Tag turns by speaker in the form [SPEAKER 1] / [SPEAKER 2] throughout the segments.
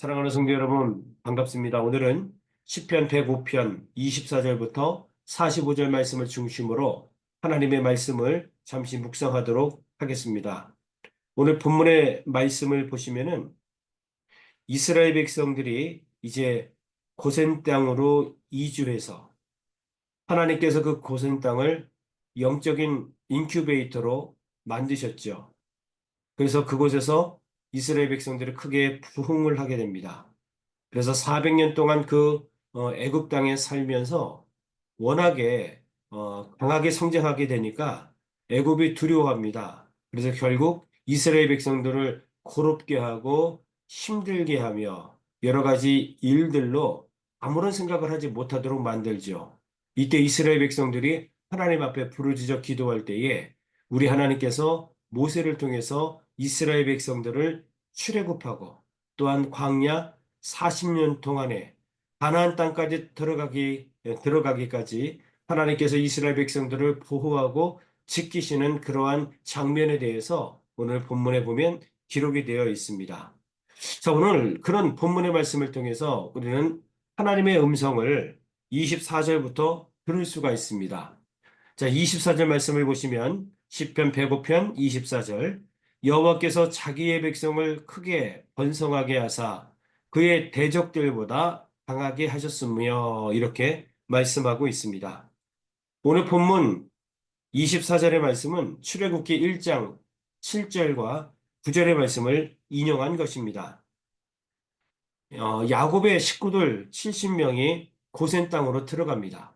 [SPEAKER 1] 사랑하는 성도 여러분, 반갑습니다. 오늘은 시편 105편 24절부터 45절 말씀을 중심으로 하나님의 말씀을 잠시 묵상하도록 하겠습니다. 오늘 본문의 말씀을 보시면은 이스라엘 백성들이 이제 고센 땅으로 이주해서 하나님께서 그 고센 땅을 영적인 인큐베이터로 만드셨죠. 그래서 그곳에서 이스라엘 백성들이 크게 부흥을 하게 됩니다. 그래서 400년 동안 그 애굽 땅에 살면서 워낙에 강하게 성장하게 되니까 애굽이 두려워합니다. 그래서 결국 이스라엘 백성들을 고롭게 하고 힘들게 하며 여러 가지 일들로 아무런 생각을 하지 못하도록 만들죠. 이때 이스라엘 백성들이 하나님 앞에 부르짖어 기도할 때에 우리 하나님께서 모세를 통해서 이스라엘 백성들을 출애굽하고 또한 광야 40년 동안에 가나안 땅까지 들어가기까지 하나님께서 이스라엘 백성들을 보호하고 지키시는 그러한 장면에 대해서 오늘 본문에 보면 기록이 되어 있습니다. 자, 오늘 그런 본문의 말씀을 통해서 우리는 하나님의 음성을 24절부터 들을 수가 있습니다. 자, 24절 말씀을 보시면 시편 105편 24절 여호와께서 자기의 백성을 크게 번성하게 하사 그의 대적들보다 강하게 하셨으며 이렇게 말씀하고 있습니다. 오늘 본문 24절의 말씀은 출애굽기 1장 7절과 9절의 말씀을 인용한 것입니다. 야곱의 식구들 70명이 고센 땅으로 들어갑니다.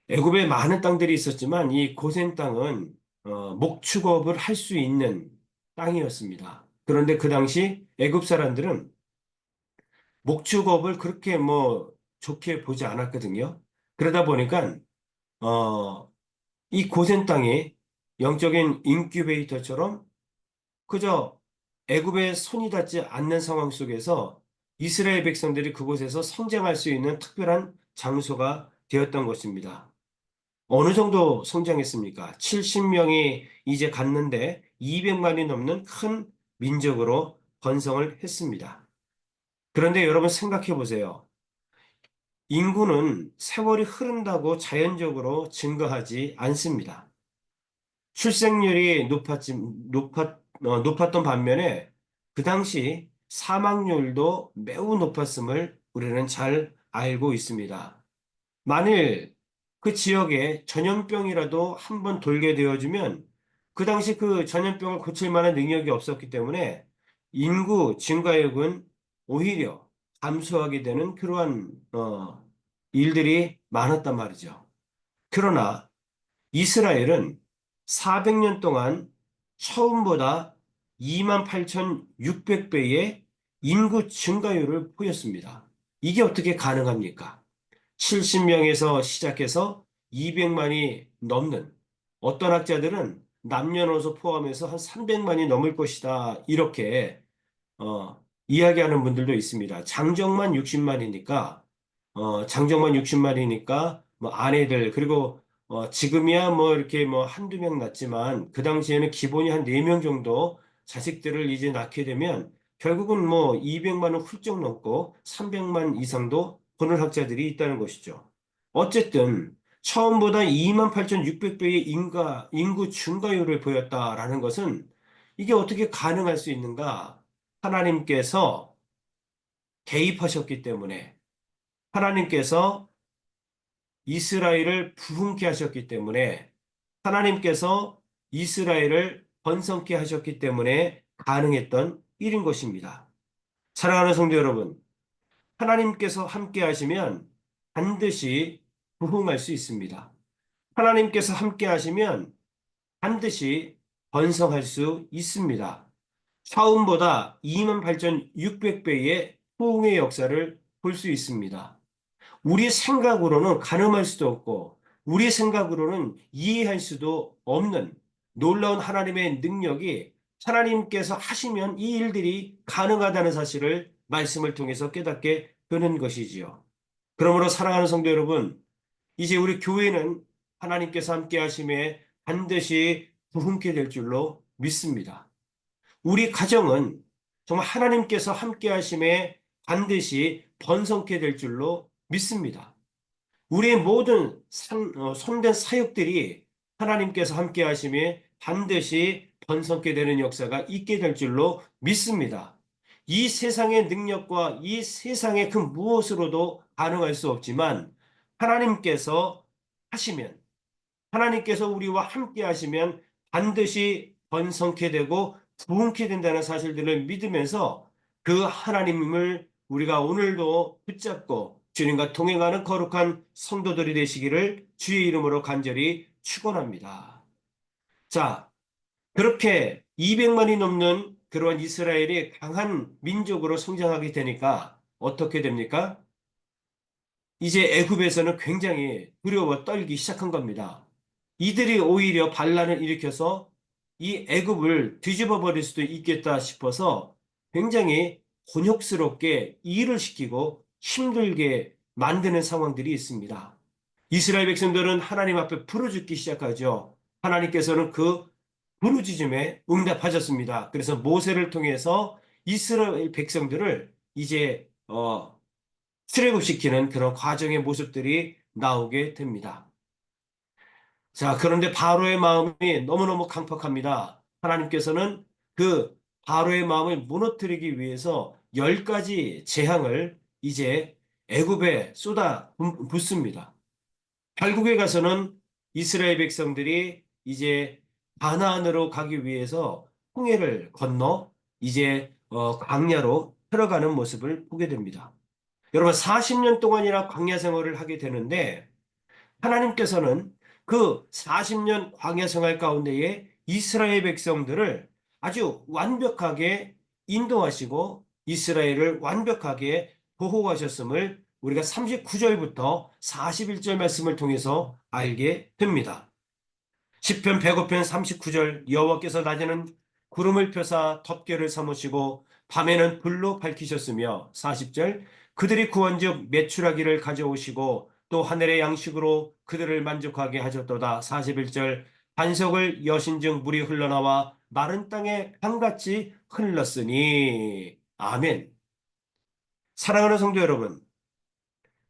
[SPEAKER 1] 애굽에 많은 땅들이 있었지만 이 고센 땅은 목축업을 할 수 있는 땅이었습니다. 그런데 그 당시 애굽 사람들은 목축업을 그렇게 좋게 보지 않았거든요. 그러다 보니까 어, 이 고센 땅이 영적인 인큐베이터처럼 그저 애굽에 손이 닿지 않는 상황 속에서 이스라엘 백성들이 그곳에서 성장할 수 있는 특별한 장소가 되었던 것입니다. 어느 정도 성장했습니까? 70명이 이제 갔는데 200만이 넘는 큰 민족으로 번성을 했습니다. 그런데 여러분 생각해 보세요. 인구는 세월이 흐른다고 자연적으로 증가하지 않습니다. 출생률이 높았던 반면에 그 당시 사망률도 매우 높았음을 우리는 잘 알고 있습니다. 만일 그 지역에 전염병이라도 한번 돌게 되어주면 그 당시 그 전염병을 고칠 만한 능력이 없었기 때문에 인구 증가율은 오히려 감소하게 되는 그러한 일들이 많았단 말이죠. 그러나 이스라엘은 400년 동안 처음보다 28,600배의 인구 증가율을 보였습니다. 이게 어떻게 가능합니까? 70명에서 시작해서 200만이 넘는 어떤 학자들은 남녀노소 포함해서 한 300만이 넘을 것이다. 이렇게 이야기하는 분들도 있습니다. 장정만 60만이니까 뭐 아내들 그리고 지금이야 뭐 이렇게 뭐 한두 명 낳지만 그 당시에는 기본이 한 4명 정도 자식들을 이제 낳게 되면 결국은 뭐 200만은 훌쩍 넘고 300만 이상도 보는 학자들이 있다는 것이죠. 어쨌든 처음보다 28,600배의 인구 증가율을 보였다라는 것은 이게 어떻게 가능할 수 있는가? 하나님께서 개입하셨기 때문에 하나님께서 이스라엘을 부흥케 하셨기 때문에 하나님께서 이스라엘을 번성케 하셨기 때문에 가능했던 일인 것입니다. 사랑하는 성도 여러분, 하나님께서 함께 하시면 반드시 부흥할 수 있습니다. 하나님께서 함께 하시면 반드시 번성할 수 있습니다. 처음보다 28,600배의 부흥의 역사를 볼 수 있습니다. 우리 생각으로는 가늠할 수도 없고 우리 생각으로는 이해할 수도 없는 놀라운 하나님의 능력이 하나님께서 하시면 이 일들이 가능하다는 사실을 말씀을 통해서 깨닫게 되는 것이지요. 그러므로 사랑하는 성도 여러분, 이제 우리 교회는 하나님께서 함께 하심에 반드시 부흥케 될 줄로 믿습니다. 우리 가정은 정말 하나님께서 함께 하심에 반드시 번성케 될 줄로 믿습니다. 우리의 모든 손댄 사역들이 하나님께서 함께 하심에 반드시 번성케 되는 역사가 있게 될 줄로 믿습니다. 이 세상의 능력과 이 세상의 그 무엇으로도 가능할 수 없지만 하나님께서 하시면, 하나님께서 우리와 함께 하시면 반드시 번성케 되고 부흥케 된다는 사실들을 믿으면서 그 하나님을 우리가 오늘도 붙잡고 주님과 동행하는 거룩한 성도들이 되시기를 주의 이름으로 간절히 축원합니다. 자, 그렇게 200만이 넘는 그러한 이스라엘이 강한 민족으로 성장하게 되니까 어떻게 됩니까? 이제 애굽에서는 굉장히 두려워 떨기 시작한 겁니다. 이들이 오히려 반란을 일으켜서 이 애굽을 뒤집어 버릴 수도 있겠다 싶어서 굉장히 곤욕스럽게 일을 시키고 힘들게 만드는 상황들이 있습니다. 이스라엘 백성들은 하나님 앞에 부르짖기 시작하죠. 하나님께서는 그 부르짖음에 응답하셨습니다. 그래서 모세를 통해서 이스라엘 백성들을 이제 출애굽시키는 그런 과정의 모습들이 나오게 됩니다. 자, 그런데 바로의 마음이 너무너무 강팍합니다. 하나님께서는 그 바로의 마음을 무너뜨리기 위해서 10가지 재앙을 이제 애굽에 쏟아 붓습니다. 결국에 가서는 이스라엘 백성들이 이제 가나안으로 가기 위해서 홍해를 건너 이제 광야로 들어가는 모습을 보게 됩니다. 여러분 40년 동안이나 광야 생활을 하게 되는데 하나님께서는 그 40년 광야 생활 가운데에 이스라엘 백성들을 아주 완벽하게 인도하시고 이스라엘을 완벽하게 보호하셨음을 우리가 39절부터 41절 말씀을 통해서 알게 됩니다. 시편 105편 39절 여호와께서 낮에는 구름을 펴사 덮개를 삼으시고 밤에는 불로 밝히셨으며 40절 그들이 구원즉 메추라기를 가져오시고 또 하늘의 양식으로 그들을 만족하게 하셨도다. 41절 반석을 여신즉 물이 흘러나와 마른 땅에 강같이 흘렀으니 아멘. 사랑하는 성도 여러분,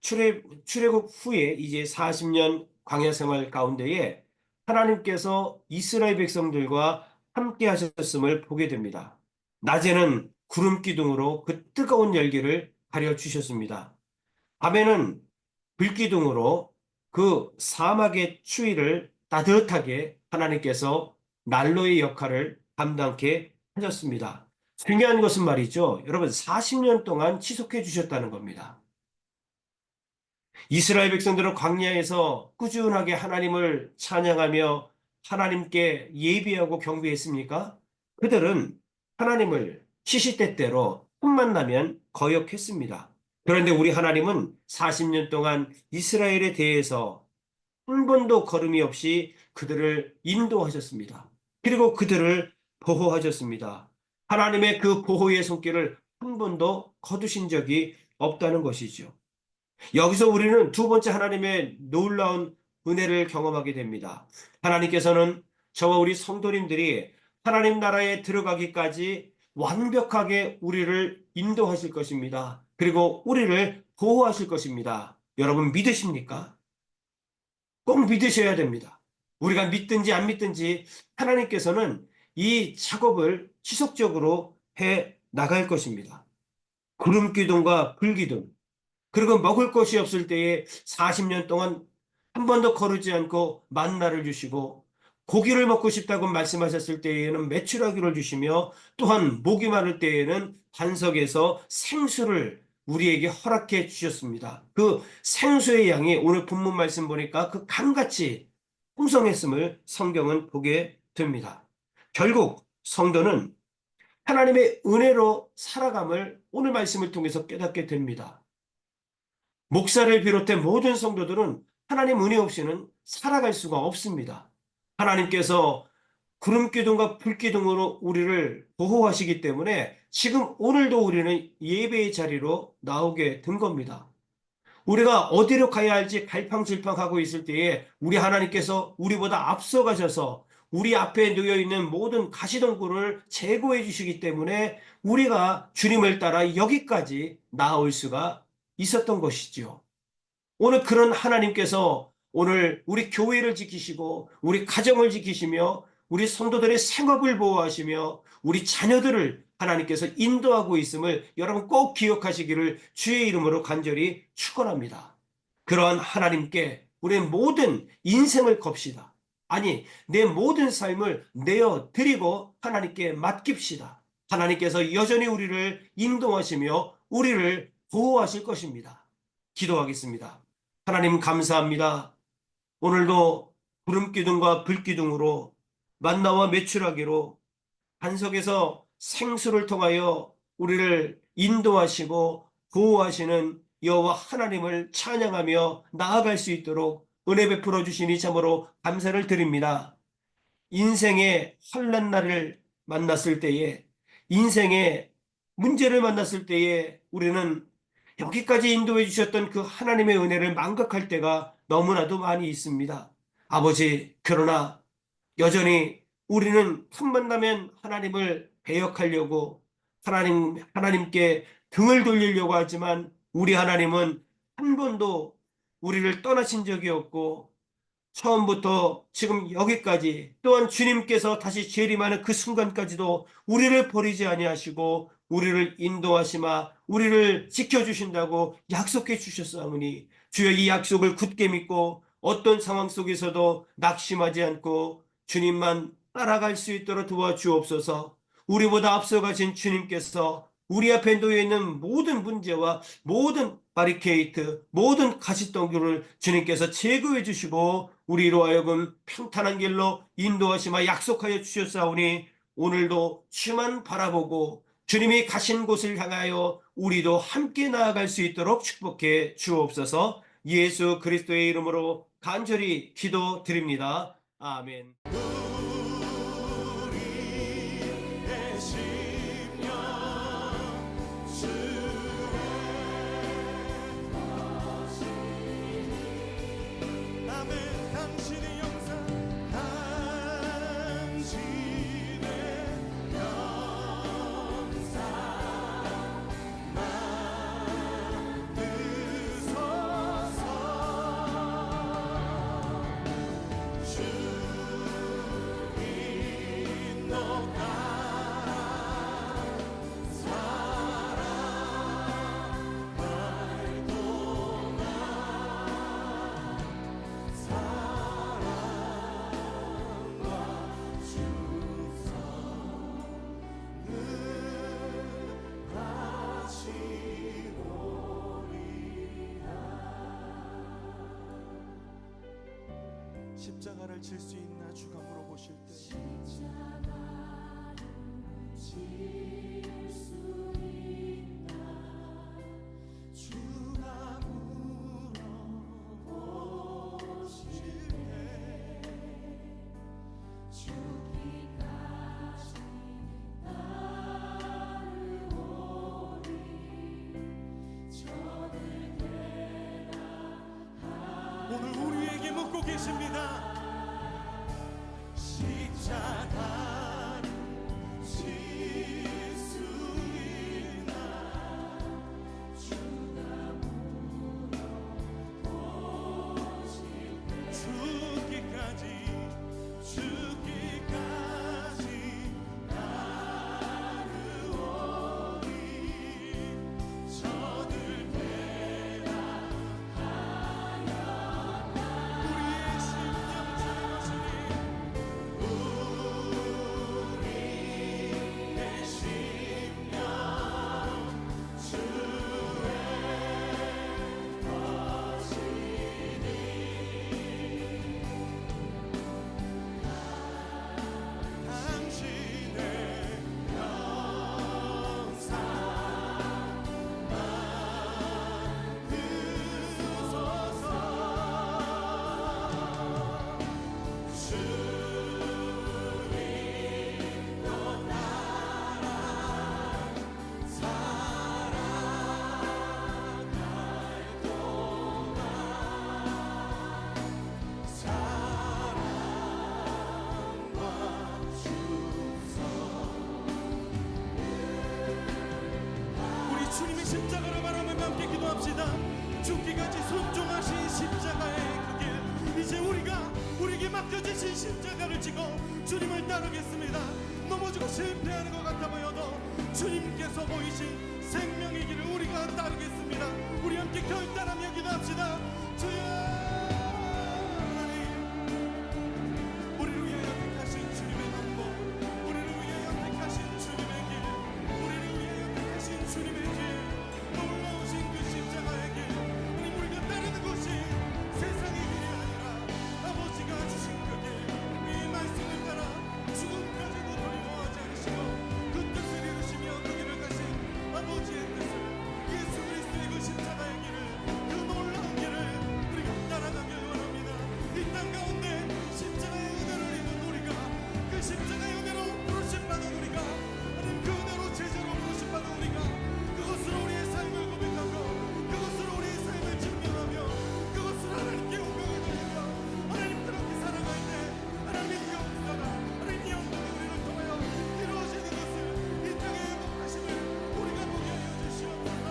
[SPEAKER 1] 출애굽 후에 이제 40년 광야 생활 가운데에 하나님께서 이스라엘 백성들과 함께 하셨음을 보게 됩니다. 낮에는 구름 기둥으로 그 뜨거운 열기를 가려 주셨습니다. 밤에는 불기둥으로 그 사막의 추위를 따뜻하게 하나님께서 난로의 역할을 감당케 하셨습니다. 중요한 것은 말이죠. 여러분 40년 동안 지속해 주셨다는 겁니다. 이스라엘 백성들은 광야에서 꾸준하게 하나님을 찬양하며 하나님께 예비하고 경배했습니까? 그들은 하나님을 시시때때로 틈만 나면 거역했습니다. 그런데 우리 하나님은 40년 동안 이스라엘에 대해서 한 번도 걸음이 없이 그들을 인도하셨습니다. 그리고 그들을 보호하셨습니다. 하나님의 그 보호의 손길을 한 번도 거두신 적이 없다는 것이죠. 여기서 우리는 두 번째 하나님의 놀라운 은혜를 경험하게 됩니다. 하나님께서는 저와 우리 성도님들이 하나님 나라에 들어가기까지 완벽하게 우리를 인도하실 것입니다. 그리고 우리를 보호하실 것입니다. 여러분 믿으십니까? 꼭 믿으셔야 됩니다. 우리가 믿든지 안 믿든지 하나님께서는 이 작업을 지속적으로 해 나갈 것입니다. 구름 기둥과 불 기둥, 그리고 먹을 것이 없을 때에 40년 동안 한 번도 거르지 않고 만나를 주시고 고기를 먹고 싶다고 말씀하셨을 때에는 메추라기를 주시며 또한 목이 마를 때에는 반석에서 생수를 우리에게 허락해 주셨습니다. 그 생수의 양이 오늘 본문 말씀 보니까 그 강같이 풍성했음을 성경은 보게 됩니다. 결국 성도는 하나님의 은혜로 살아감을 오늘 말씀을 통해서 깨닫게 됩니다. 목사를 비롯해 모든 성도들은 하나님 은혜 없이는 살아갈 수가 없습니다. 하나님께서 구름 기둥과 불 기둥으로 우리를 보호하시기 때문에 지금 오늘도 우리는 예배의 자리로 나오게 된 겁니다. 우리가 어디로 가야 할지 갈팡질팡하고 있을 때에 우리 하나님께서 우리보다 앞서가셔서 우리 앞에 놓여 있는 모든 가시덤불을 제거해 주시기 때문에 우리가 주님을 따라 여기까지 나아올 수가 있었던 것이지요. 오늘 그런 하나님께서 오늘 우리 교회를 지키시고 우리 가정을 지키시며 우리 성도들의 생업을 보호하시며 우리 자녀들을 하나님께서 인도하고 있음을 여러분 꼭 기억하시기를 주의 이름으로 간절히 축원합니다. 그러한 하나님께 우리의 모든 인생을 겁시다. 아니, 내 모든 삶을 내어 드리고 하나님께 맡깁시다. 하나님께서 여전히 우리를 인도하시며 우리를 보호하실 것입니다. 기도하겠습니다. 하나님 감사합니다. 오늘도 구름기둥과 불기둥으로 만나와 메추라기로 반석에서 생수를 통하여 우리를 인도하시고 보호하시는 여호와 하나님을 찬양하며 나아갈 수 있도록 은혜 베풀어 주시니 참으로 감사를 드립니다. 인생의 환난 날을 만났을 때에, 인생의 문제를 만났을 때에 우리는 여기까지 인도해 주셨던 그 하나님의 은혜를 망각할 때가 너무나도 많이 있습니다. 아버지, 그러나 여전히 우리는 틈만 나면 하나님을 배역하려고 하나님께 등을 돌리려고 하지만 우리 하나님은 한 번도 우리를 떠나신 적이 없고 처음부터 지금 여기까지 또한 주님께서 다시 재림하는 그 순간까지도 우리를 버리지 아니하시고 우리를 인도하시마 우리를 지켜주신다고 약속해 주셨사오니 주여 이 약속을 굳게 믿고 어떤 상황 속에서도 낙심하지 않고 주님만 따라갈 수 있도록 도와주옵소서. 우리보다 앞서가신 주님께서 우리 앞에 놓여 있는 모든 문제와 모든 바리케이트, 모든 가시덩굴을 주님께서 제거해 주시고 우리로 하여금 평탄한 길로 인도하시마 약속하여 주셨사오니 오늘도 주만 바라보고 주님이 가신 곳을 향하여 우리도 함께 나아갈 수 있도록 축복해 주옵소서. 예수 그리스도의 이름으로 간절히 기도드립니다. 아멘.
[SPEAKER 2] 십자가를 질 수 있나 주가 물어보실 때
[SPEAKER 3] 십자가를 질 수 있나 주가 물어보실 때 죽기까지 따르오리 저를 대답하리
[SPEAKER 2] 오늘 우리에게 묻고 계십니다. 십자가를 질 수 있나
[SPEAKER 3] 주가 물어보실 때
[SPEAKER 2] 죽기까지 따르오리 저들 대답하였다 우리의 심령 십자가를 바라보며 함께 기도합시다. 죽기까지 순종하신 십자가의 그 길, 이제 우리에게 맡겨주신 십자가를 지고 주님을 따르겠습니다. 넘어지고 실패하는 것 같아 보여도 주님께서 보이신 생명의 길을 우리가 따르겠습니다. 우리 함께 결단하며 기도합시다. 주여 하나님, 우리를 위하여 택하신 주님의 방법, 우리를 위하여 택하신 주님의 길, 우리를 위하여 택하신 주님의 길, 놀라우신 그 십자가의 길, 하나님, 우리가 따르는 것이 세상의 길이 아니라 아버지가 주신 그 길, 이 말씀을 따라 죽음까지도 두려워하지 않으시고 그 뜻을 이루시며 그 길을 가신 아버지의 뜻을, 예수 그리스도의 그 십자가의 길을, 그 놀라운 길을 우리가 따라가길 원합니다. 이 땅 가운데 십자가의 은혜를 입은 우리가, 그 십자가의 은혜로 부르심받은 우리가, 하나님 그 은혜로 제자로 부르심받은 우리가, 그것으로 우리의 삶을 고백하고 그것으로 우리의 삶을 증명하며 그것으로 하나님께 영광을 돌리며 하나님 그렇게 살아갈 때 하나님의 영광과 하나님의 영광이 우리를 통하여 이루어지는 것을, 이 땅의 행복하심을 우리가 보게 하여 주시옵소서.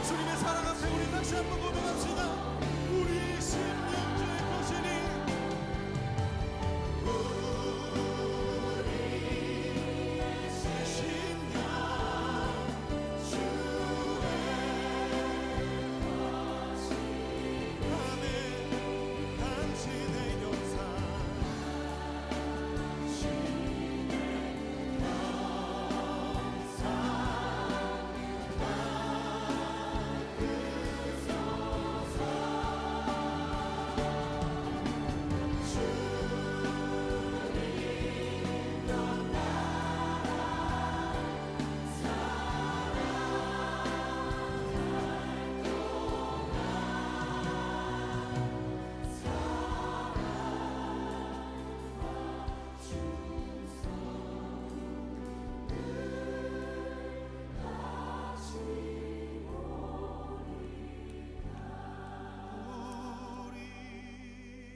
[SPEAKER 2] 주님의 사랑 앞에 우리 다시 한번 고백합시다. 우리의 심령주의 거신이, 우리의 심령 주의 거신, 아멘. 당신의 영상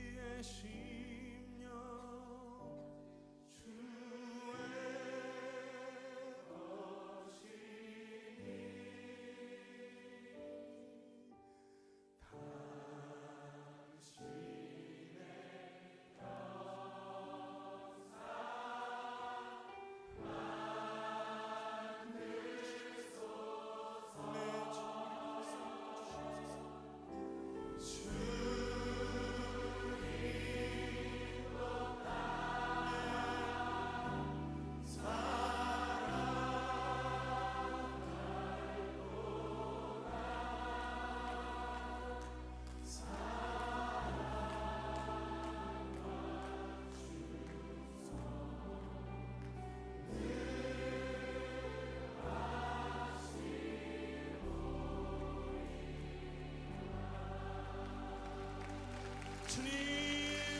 [SPEAKER 2] 우리의 심령 주의 것이니 주님,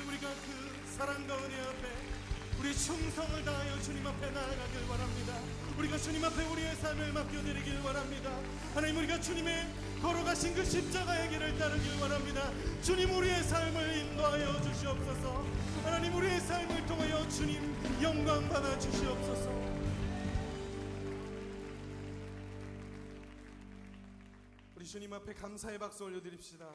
[SPEAKER 2] 우리가 그 사랑과 은혜 앞에 우리 충성을 다하여 주님 앞에 나아가길 원합니다. 우리가 주님 앞에 우리의 삶을 맡겨드리길 원합니다. 하나님, 우리가 주님의 걸어가신 그 십자가의 길을 따르길 원합니다. 주님, 우리의 삶을 인도하여 주시옵소서. 하나님, 우리의 삶을 통하여 주님 영광 받아 주시옵소서. 우리 주님 앞에 감사의 박수 올려드립시다.